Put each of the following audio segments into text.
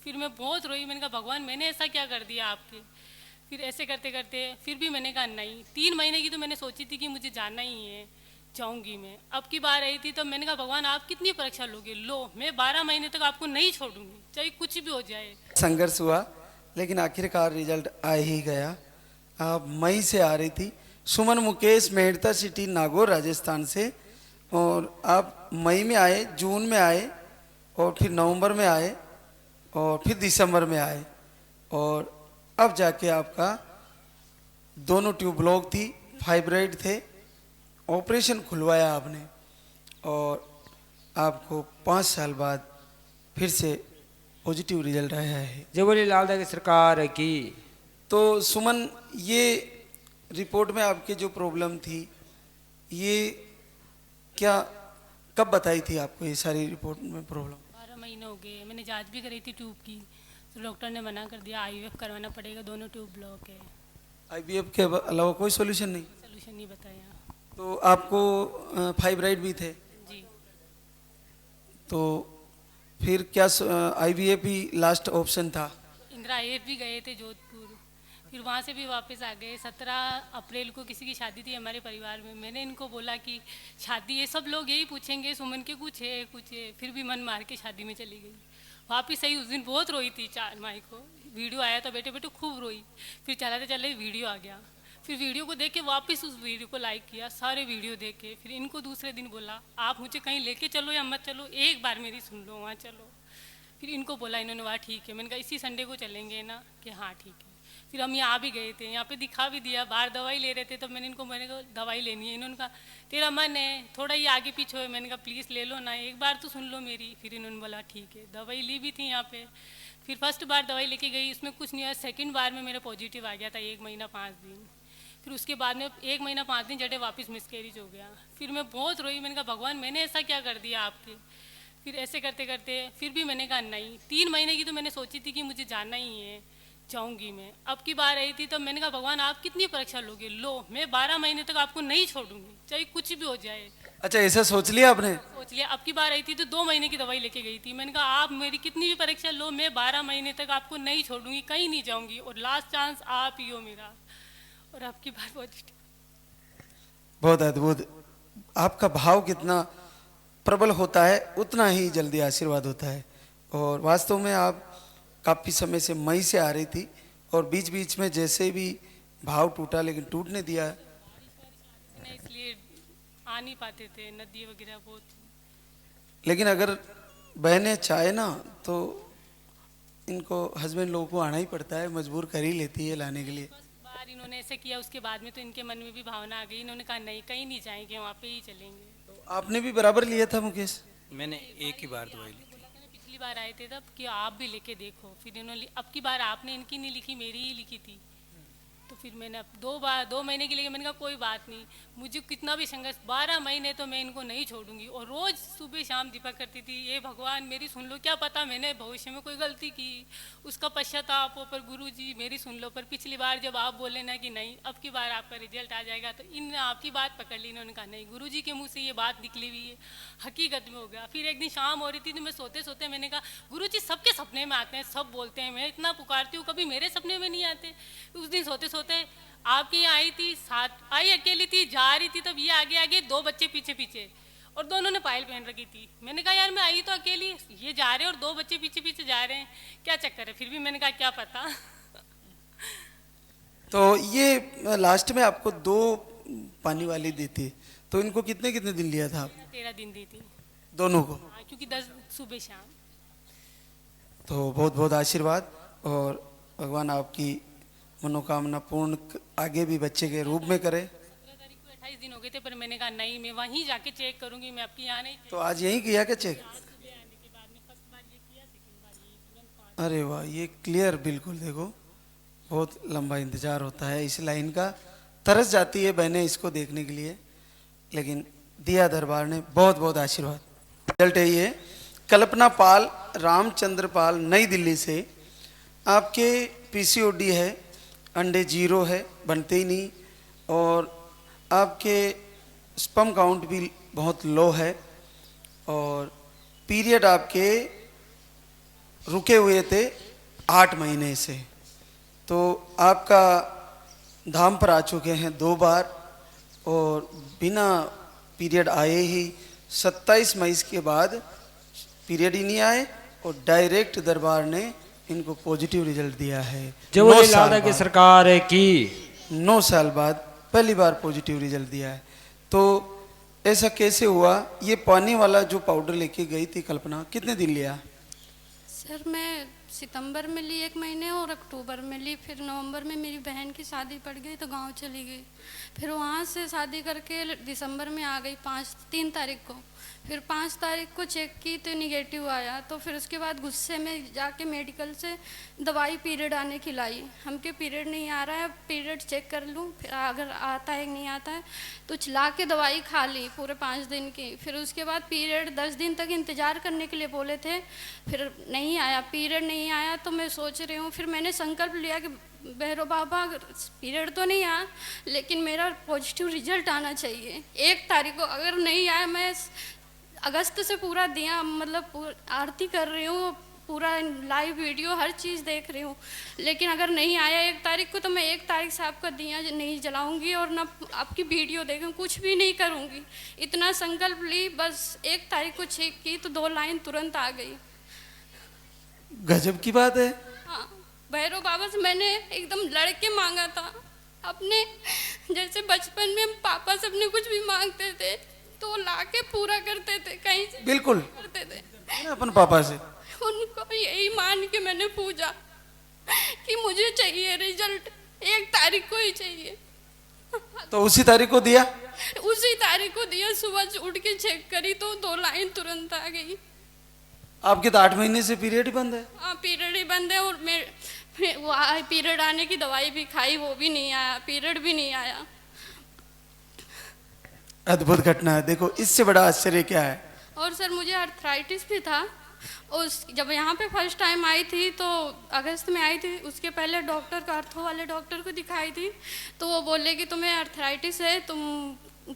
फिर मैं बहुत रोई, मैंने कहा भगवान मैंने ऐसा क्या कर दिया आपके। फिर ऐसे करते करते फिर भी मैंने कहा नहीं, 3 महीने की तो मैंने सोची थी कि मुझे जाना ही है, जाऊंगी मैं। अब की बार आई थी तब मैंने कहा भगवान आप कितनी परीक्षा लोगे, लो मैं 12 महीने तक आपको नहीं छोड़ूंगी, चाहे कुछ भी हो जाए। संघर्ष हुआ, लेकिन आखिरकार रिजल्ट आ ही गया। आप मई से आ रही थी। सुमन मुकेश, मेहता सिटी, नागौर, राजस्थान से। और आप मई में आए, जून में आए, और फिर नवंबर में आए, और फिर दिसंबर में आए, और अब जाके आपका दोनों ट्यूब ब्लॉक थी, फाइब्राइड थे, ऑपरेशन खुलवाया आपने, और आपको 5 साल बाद फिर से पॉजिटिव रिजल्ट आया है। जय बोले लाल दादा की सरकार की। तो सुमन, ये रिपोर्ट में आपकी जो प्रॉब्लम थी, ये क्या कब बताई थी आपको ये सारी रिपोर्ट में प्रॉब्लम? 12 महीने हो गए, मैंने जांच भी करी थी ट्यूब की, तो डॉक्टर ने मना कर दिया, आईवीएफ करवाना पड़ेगा, दोनों ट्यूब ब्लॉक है। आईवीएफ के अलावा कोई सॉल्यूशन नहीं? सोल्यूशन नहीं बताया। तो आपको फाइब्राइड भी थे, जी। तो फिर क्या आईवीएफ ही लास्ट ऑप्शन था? इंदिरा आईएफ भी गए थे जोधपुर, फिर वहाँ से भी वापस आ गए। 17 अप्रैल को किसी की शादी थी हमारे परिवार में, मैंने इनको बोला कि शादी है, सब लोग यही पूछेंगे सुमन के कुछ है कुछ है, फिर भी मन मार के शादी में चली गई। वापिस सही उस दिन बहुत रोई थी, 4 मई को वीडियो आया था, बैठे बैठे खूब रोई। फिर चलाते चलाते वीडियो आ गया, फिर वीडियो को देख के वापस उस वीडियो को लाइक किया, सारे वीडियो देखे। फिर इनको दूसरे दिन बोला आप मुझे कहीं लेके चलो या मत चलो, एक बार मेरी सुन लो, वहाँ चलो। फिर इनको बोला, इन्होंने वहाँ ठीक है, मैंने कहा इसी संडे को चलेंगे ना, कि हाँ ठीक है। फिर हम यहाँ भी गए थे, यहाँ पे दिखा भी दिया, बाहर दवाई ले रहे थे, तब मैंने कहा दवाई लेनी है, इन्होंने कहा तेरा मन है थोड़ा ये आगे पीछे है, मैंने कहा प्लीज़ ले लो ना, एक बार तो सुन लो मेरी। फिर इन्होंने बोला ठीक है, दवाई ली भी थी यहाँ पे। फिर फर्स्ट बार दवाई लेके गई, उसमें कुछ नहीं आया, सेकेंड बार में मेरा पॉजिटिव आ गया था, 1 महीना 5 दिन। फिर उसके बाद में 1 महीना 5 दिन जड़े वापस मिसकैरेज हो गया। फिर मैं बहुत रोई, मैंने कहा भगवान मैंने ऐसा क्या कर दिया आपके। फिर ऐसे करते करते फिर भी मैंने कहा नहीं, 3 महीने की तो मैंने सोची थी कि मुझे जाना ही है, जाऊंगी मैं। अब की बार आई थी तब मैंने कहा भगवान आप कितनी परीक्षा लोगे, लो मैं 12 महीने तक आपको नहीं छोड़ूंगी, चाहे कुछ भी हो जाए। अच्छा, ऐसा सोच लिया आपने? सोच लिया। अब की बार आई थी तो 2 महीने की दवाई लेके गई थी, मैंने कहा आप मेरी कितनी भी परीक्षा लो, मैं 12 महीने तक आपको नहीं छोड़ूंगी, कहीं नहीं जाऊंगी, और लास्ट चांस आप ही हो मेरा। और आपकी बार पॉजिटिव। बहुत अद्भुत। आपका भाव कितना प्रबल होता है, उतना ही जल्दी आशीर्वाद होता है। और वास्तव में आप काफ़ी समय से मई से आ रही थी, और बीच बीच में जैसे भी भाव टूटा, लेकिन टूटने दिया। ना इसलिए आ नहीं पाते थे, नदी वगैरह बहुत। लेकिन अगर बहनें चाहे ना, तो इनको हस्बैंड लोगों को आना ही पड़ता है, मजबूर कर ही लेती है लाने के लिए। बार इन्होंने ऐसे किया, उसके बाद में तो इनके मन में भी भावना आ गई, इन्होंने कहा नहीं कहीं नहीं जाएंगे, वहाँ पे ही चलेंगे। तो आपने भी बराबर लिया था मुकेश? मैंने एक ही बार दवाई ली थी। बोला था ना, पिछली बार आए थे तब कि आप भी लेके देखो, फिर इन्होंने अब की बार आपने इनकी नहीं लिखी, मेरी ही लिखी थी। तो फिर मैंने अब 2 महीने के लिए मैंने कहा कोई बात नहीं, मुझे कितना भी संघर्ष, 12 महीने तो मैं इनको नहीं छोड़ूंगी। और रोज सुबह शाम दीपा करती थी, ये भगवान मेरी सुन लो, क्या पता मैंने भविष्य में कोई गलती की, उसका पश्चाताप हो, पर गुरु जी मेरी सुन लो। पर पिछली बार जब आप बोले ना कि नहीं अब की बार आपका रिजल्ट आ जाएगा, तो इन आपकी बात पकड़ ली, इन्होंने कहा नहीं, गुरु जी के मुँह से ये बात निकली हुई है, हकीकत में हो गया। फिर एक दिन शाम हो रही थी तो मैं सोते सोते मैंने कहा गुरु जी सबके सपने में आते हैं, सब बोलते हैं, मैं इतना पुकारती हूँ, कभी मेरे सपने में नहीं आते। उस दिन सोते सोते आपके यहाँ आई थी, साथ आई, अकेली थी, जा रही थी, तब ये आगे आगे 2 बच्चे पीछे पीछे, और दोनों ने पायल पहन रखी थी। मैंने कहा यार मैं आई तो अकेली, ये जा रहे हैं और 2 बच्चे पीछे पीछे जा रहे हैं, क्या चक्कर है। फिर भी मैंने कहा क्या पता। तो ये लास्ट में आपको 2 पानी वाली दी थी, तो इनको कितने कितने दिन लिया था आप? 13 दिन दी थी। दोनों को? हाँ, क्योंकि 10 सुबह शाम। तो बहुत बहुत आशीर्वाद, और भगवान आपकी मनोकामना पूर्ण आगे भी बच्चे के रूप में करे। 17 तारीख को 28 दिन हो गए थे, पर मैंने कहा नहीं मैं वहीं जाके चेक करूंगी, मैं आपकी यहाँ नहीं। तो आज यहीं किया क्या चेक? आज सुबह आने के बाद में फर्स्ट बार ये किया, सेकंड बार ये तुरंत 5। अरे वाह, ये क्लियर बिल्कुल। देखो, बहुत लंबा इंतजार होता है इस लाइन का, तरस जाती है बहनें इसको देखने के लिए, लेकिन दिया दरबार ने बहुत बहुत आशीर्वाद। रिजल्ट है ये। कल्पना पाल, रामचंद्र पाल, नई दिल्ली से। आपके पीसीओडी है, अंडे 0 है, बनते ही नहीं, और आपके स्पर्म काउंट भी बहुत लो है, और पीरियड आपके रुके हुए थे 8 महीने से, तो आपका धाम पर आ चुके हैं 2 बार और बिना पीरियड आए ही 27 मई के बाद पीरियड ही नहीं आए और डायरेक्ट दरबार ने इनको पॉजिटिव रिजल्ट दिया है। जो 9 ये साल लाल की बाद, सरकार की 9 साल बाद पहली बार पॉजिटिव रिजल्ट दिया है। तो ऐसा कैसे हुआ? ये पानी वाला जो पाउडर लेके गई थी कल्पना, कितने दिन लिया? सर मैं सितंबर में ली 1 महीने और अक्टूबर में ली, फिर नवंबर में मेरी बहन की शादी पड़ गई तो गांव चली गई, फिर वहाँ से शादी करके दिसंबर में आ गई 3 तारीख को, फिर 5 तारीख को चेक की तो निगेटिव आया, तो फिर उसके बाद गुस्से में जाके मेडिकल से दवाई पीरियड आने की लाई। हमके पीरियड नहीं आ रहा है, पीरियड चेक कर लूँ, फिर अगर आता है कि नहीं आता है तो चला के दवाई खा ली पूरे 5 दिन की। फिर उसके बाद पीरियड 10 दिन तक इंतज़ार करने के लिए बोले थे, फिर नहीं आया, पीरियड नहीं आया। तो मैं सोच रही हूँ, फिर मैंने संकल्प लिया कि भैरव बाबा पीरियड तो नहीं आया लेकिन मेरा पॉजिटिव रिजल्ट आना चाहिए। 1 तारीख को अगर नहीं आया, मैं अगस्त से पूरा दिया मतलब आरती कर रही हूँ, पूरा लाइव वीडियो हर चीज़ देख रही हूँ, लेकिन अगर नहीं आया 1 तारीख को तो मैं 1 तारीख से आपका दिया नहीं जलाऊंगी और ना आपकी वीडियो देखूँ, कुछ भी नहीं करूँगी। इतना संकल्प ली, बस 1 तारीख को चेक की तो 2 लाइन तुरंत आ गई। गजब की बात है। हाँ, भैरव बाबा से मैंने एकदम लड़के मांगा था अपने, जैसे बचपन में पापा से अपने कुछ भी मांगते थे तो लाके पूरा करते थे, कहीं से बिल्कुल करते थे अपन पापा से। उनको यही मान के मैंने पूछा कि मुझे चाहिए रिजल्ट, 1 तारीख को ही चाहिए। तो उसी तारीख को दिया? उसी तारीख को दिया, सुबह उठ के चेक करी तो 2 लाइन तुरंत आ गई। आपके तो 8 महीने से पीरियड ही बंद है। हाँ, पीरियड ही बंद है और मैं वो पीरियड आने की दवाई भी खाई, वो भी नहीं आया, पीरियड भी नहीं आया। अद्भुत घटना है। देखो, इससे बड़ा आश्चर्य क्या है? और सर मुझे आर्थराइटिस भी था। उस जब यहाँ पे फर्स्ट टाइम आई थी तो अगस्त में आई थी, उसके पहले डॉक्टर को, आर्थो वाले डॉक्टर को दिखाई थी तो वो बोले कि तुम्हें आर्थराइटिस है,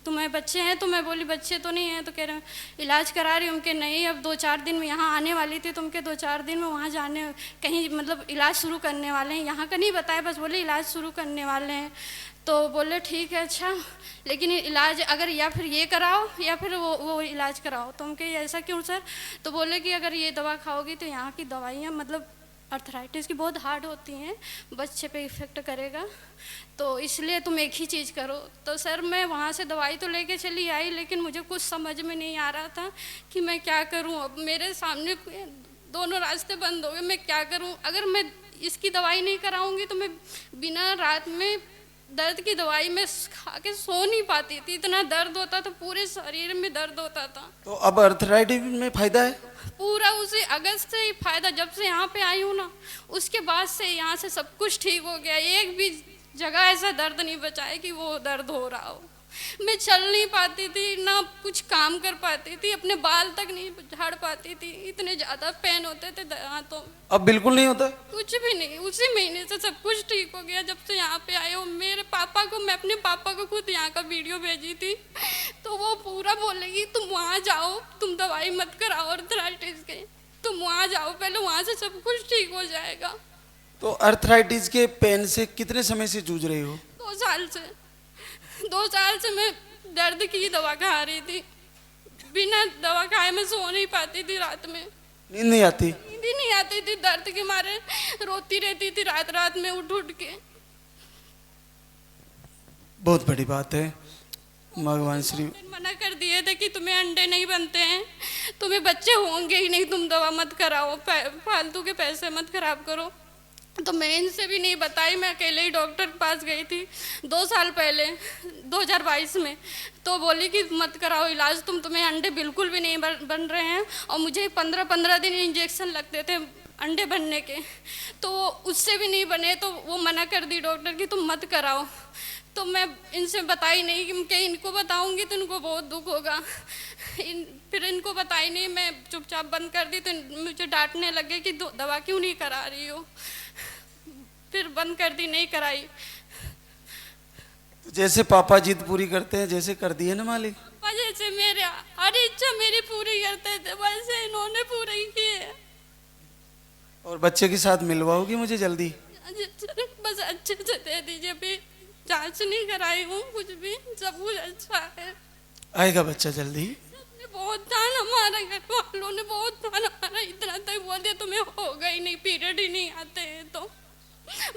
तुम्हें बच्चे हैं। तो मैं बोली बच्चे तो नहीं हैं, तो कह रहे हैं इलाज करा रही हूँ कि नहीं, अब 2-4 दिन में यहाँ आने वाली थी, तुम के 2-4 दिन में वहाँ जाने कहीं मतलब इलाज शुरू करने वाले हैं, यहाँ का नहीं बताया, बस बोले इलाज शुरू करने वाले हैं। तो बोले ठीक है अच्छा, लेकिन इलाज अगर या फिर ये कराओ या फिर वो इलाज कराओ। तो हम कहे ऐसा क्यों सर? तो बोले कि अगर ये दवा खाओगी तो यहाँ की दवाइयाँ मतलब आर्थराइटिस की बहुत हार्ड होती हैं, बच्चे पे इफ़ेक्ट करेगा, तो इसलिए तुम एक ही चीज़ करो। तो सर मैं वहाँ से दवाई तो लेके चली आई, लेकिन मुझे कुछ समझ में नहीं आ रहा था कि मैं क्या करूँ। अब मेरे सामने दोनों रास्ते बंद हो गए, मैं क्या करूँ? अगर मैं इसकी दवाई नहीं कराऊँगी तो मैं बिना रात में दर्द की दवाई में खा के सो नहीं पाती थी, इतना दर्द होता था, पूरे शरीर में दर्द होता था। तो अब आर्थराइटिस में फायदा है? पूरा उसी अगस्त से ही फायदा, जब से यहाँ पे आई हूँ ना उसके बाद से यहाँ से सब कुछ ठीक हो गया। एक भी जगह ऐसा दर्द नहीं बचा है कि वो दर्द हो रहा हो। मैं चल नहीं पाती थी, ना कुछ काम कर पाती थी, अपने बाल तक नहीं झाड़ पाती थी, इतने ज़्यादा पेन होते थे हाथों। अब बिल्कुल नहीं होता? कुछ भी नहीं, उसी महीने से सब कुछ ठीक हो गया जब से यहाँ पे आए हो। मेरे पापा को, मैं अपने पापा को खुद यहाँ का वीडियो भेजी थी तो वो पूरा बोलेगी तुम वहाँ जाओ, तुम दवाई मत कराओ आर्थराइटिस के, तुम वहाँ जाओ पहले, वहाँ से सब कुछ ठीक हो जाएगा। तो आर्थराइटिस के पेन से कितने समय से जूझ रही हो? 2 साल से। 2 साल से मैं दर्द की दवा खा रही थी, बिना दवा खाए मैं सो नहीं पाती थी, रात में नींद नहीं आती? नींद ही नहीं आती थी, दर्द के मारे रोती रहती थी रात रात में उठ उठ के। बहुत बड़ी बात है। भगवान श्री मना कर दिए थे कि तुम्हें अंडे नहीं बनते हैं, तुम्हें बच्चे होंगे ही नहीं, तुम दवा मत कराओ, फालतू के पैसे मत खराब करो। तो मैं इनसे भी नहीं बताई, मैं अकेले ही डॉक्टर के पास गई थी 2 साल पहले 2022 में। तो बोली कि मत कराओ इलाज, तुम्हें अंडे बिल्कुल भी नहीं बन रहे हैं। और मुझे 15-15 दिन इंजेक्शन लगते थे अंडे बनने के, तो उससे भी नहीं बने, तो वो मना कर दी डॉक्टर कि तुम मत कराओ। तो मैं इनसे बताई नहीं कि इनको बताऊंगी तो इनको बहुत दुख होगा, फिर इनको बताई नहीं, मैं चुपचाप बंद कर दी। तो मुझे डांटने लगे कि दवा क्यों नहीं करा रही हो, फिर बंद कर दी, नहीं कराई। तो जैसे पापा जिद पूरी करते हैं जैसे कर दी है ना मालिक? पापा जैसे मेरे हर इच्छा मेरी पूरी करते थे वैसे इन्होंने पूरी की है। और बच्चे के साथ मिलवाओगी मुझे जल्दी? सर बस अच्छे से दे दीजिए, अभी जांच नहीं कराई हूँ कुछ भी, सब कुछ अच्छा है। आएगा बच्चा जल्दी? सबने बहुत ताना मारा, घर वालों ने बहुत ताना मारा, इतना तक बोल दिया तुम्हें होगा ही नहीं, पीरियड ही नहीं आते हैं। तो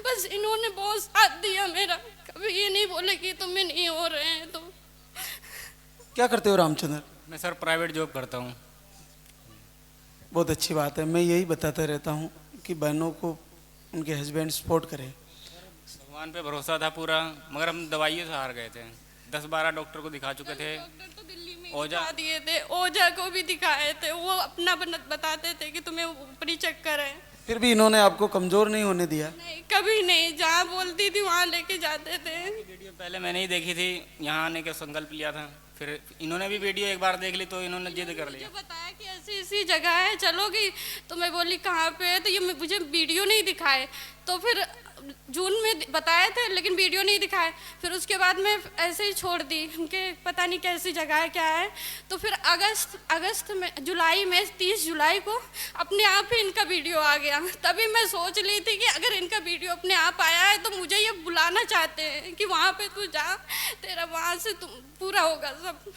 बस इन्होंने बहुत साथ दिया मेरा, कभी ये नहीं बोले कि तुम्हें नहीं हो रहे हैं। तो क्या करते हो रामचंद्र? मैं सर प्राइवेट जॉब करता हूँ। बहुत अच्छी बात है। मैं यही बताता रहता हूँ कि बहनों को उनके हस्बैंड सपोर्ट करें। भगवान पे भरोसा था पूरा, मगर हम दवाइयों से हार गए थे। 10-12 डॉक्टर को दिखा चुके थे। डॉक्टर तो दिल्ली में ओझा। दिखा दिए थे, ओझा को भी दिखाए थे, वो अपना बताते थे कि तुम्हें ऊपरी चक्कर है। फिर भी इन्होंने आपको कमजोर नहीं होने दिया? नहीं कभी नहीं, जहाँ बोलती थी वहाँ लेके जाते थे। वीडियो पहले मैंने ही देखी थी, यहाँ आने का संकल्प लिया था, फिर इन्होंने भी वीडियो एक बार देख ली तो इन्होंने जिद कर लिया। मुझे बताया कि ऐसी ऐसी जगह है चलोगी, तो मैं बोली कहाँ पे है, तो ये मुझे वीडियो नहीं दिखाए। तो फिर जून में बताए थे लेकिन वीडियो नहीं दिखाए, फिर उसके बाद मैं ऐसे ही छोड़ दी उनके, पता नहीं कैसी जगह है क्या है। तो फिर अगस्त में, जुलाई में 30 जुलाई को अपने आप ही इनका वीडियो आ गया। तभी मैं सोच ली थी कि अगर इनका वीडियो अपने आप आया है तो मुझे ये बुलाना चाहते हैं कि वहाँ पे तू जा, तेरा वहाँ से तुम पूरा होगा सब।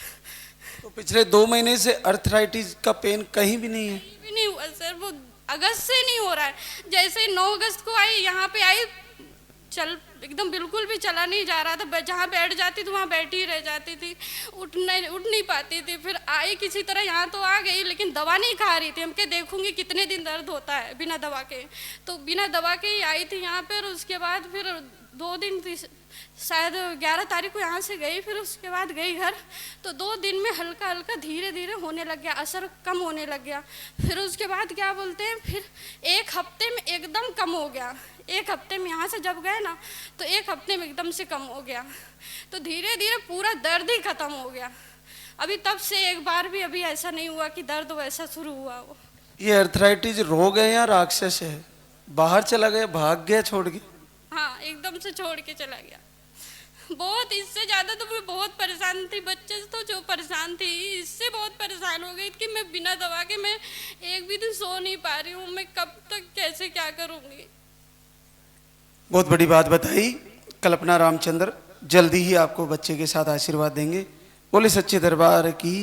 तो पिछले 2 महीने से अर्थराइटिस का पेन कहीं भी नहीं है? भी नहीं हुआ सर, वो अगस्त से नहीं हो रहा है। जैसे 9 अगस्त को आई, यहाँ पे आई, चल एकदम बिल्कुल भी चला नहीं जा रहा था, जहाँ बैठ जाती थी वहाँ बैठी ही रह जाती थी, उठ नहीं पाती थी। फिर आई किसी तरह, यहाँ तो आ गई लेकिन दवा नहीं खा रही थी। हम क्या देखूंगी कितने दिन दर्द होता है बिना दवा के, तो बिना दवा के ही आई थी यहाँ पर। उसके बाद फिर 2 दिन शायद 11 तारीख को यहाँ से गई, फिर उसके बाद गई घर, तो 2 दिन में हल्का हल्का धीरे धीरे होने लग गया, असर कम होने लग गया। फिर उसके बाद क्या बोलते हैं, फिर 1 हफ्ते में एकदम कम हो गया। 1 हफ्ते में यहाँ से जब गए ना तो 1 हफ्ते में एकदम से कम हो गया, तो धीरे धीरे पूरा दर्द ही खत्म हो गया। अभी तब से एक बार भी अभी ऐसा नहीं हुआ कि दर्द वैसा शुरू हुआ हो। ये अर्थराइटिस रोग है या राक्षस है? बाहर चला गया, भाग गया छोड़ के? हाँ एकदम से छोड़ के चला गया। बहुत, इससे ज़्यादा तो मैं बहुत परेशान थी, बच्चे तो जो परेशान थी, इससे बहुत परेशान हो गई कि मैं बिना दवा के मैं एक भी दिन सो नहीं पा रही हूँ। मैं कब तक कैसे क्या करूँगी? बहुत बड़ी बात बताई। कल्पना रामचंद्र जल्दी ही आपको बच्चे के साथ आशीर्वाद देंगे। बोले सच्चे दरबार की